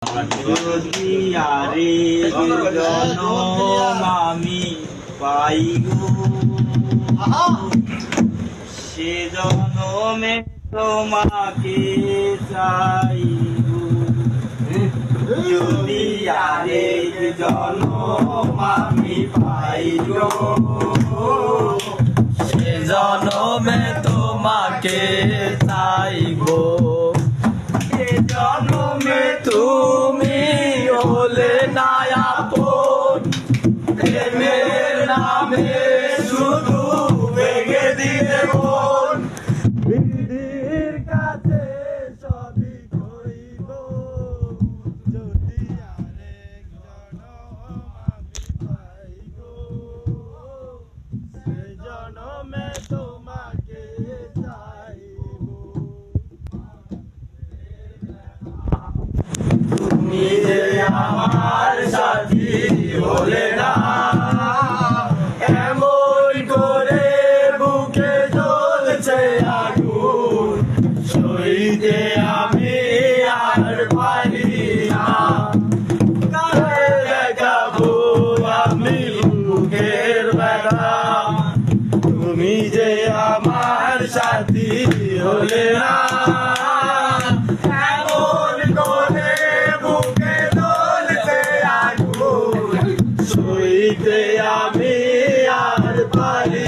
যদি আরে জনম আমি পাই গো, সে জনমে তোমাকে চাই গো। যদি আরে জনম আমি পাই গো, সে জনমে তোমাকে চাই গো। সে জনমে তুমি হলে না আপন, প্রেমের নামে শুধু ভেঙে দিলে মন। বিধির কাছে সবই কইব, যদি আরেক জনম আমি পাই গো, সে জনমে তোমাকে চাইব। তুমি যে আমার সাথী হলে না, এমন করে বুকে জ্বলছে আগুন, সইতে আমি আর পারি না। কারে দেখাবো আমি বুকের ব্যথা, তুমি যে আমার সাথী হলে না। এমন করে বুকে জ্বলছে আগুন, সইতে আমি আর পারি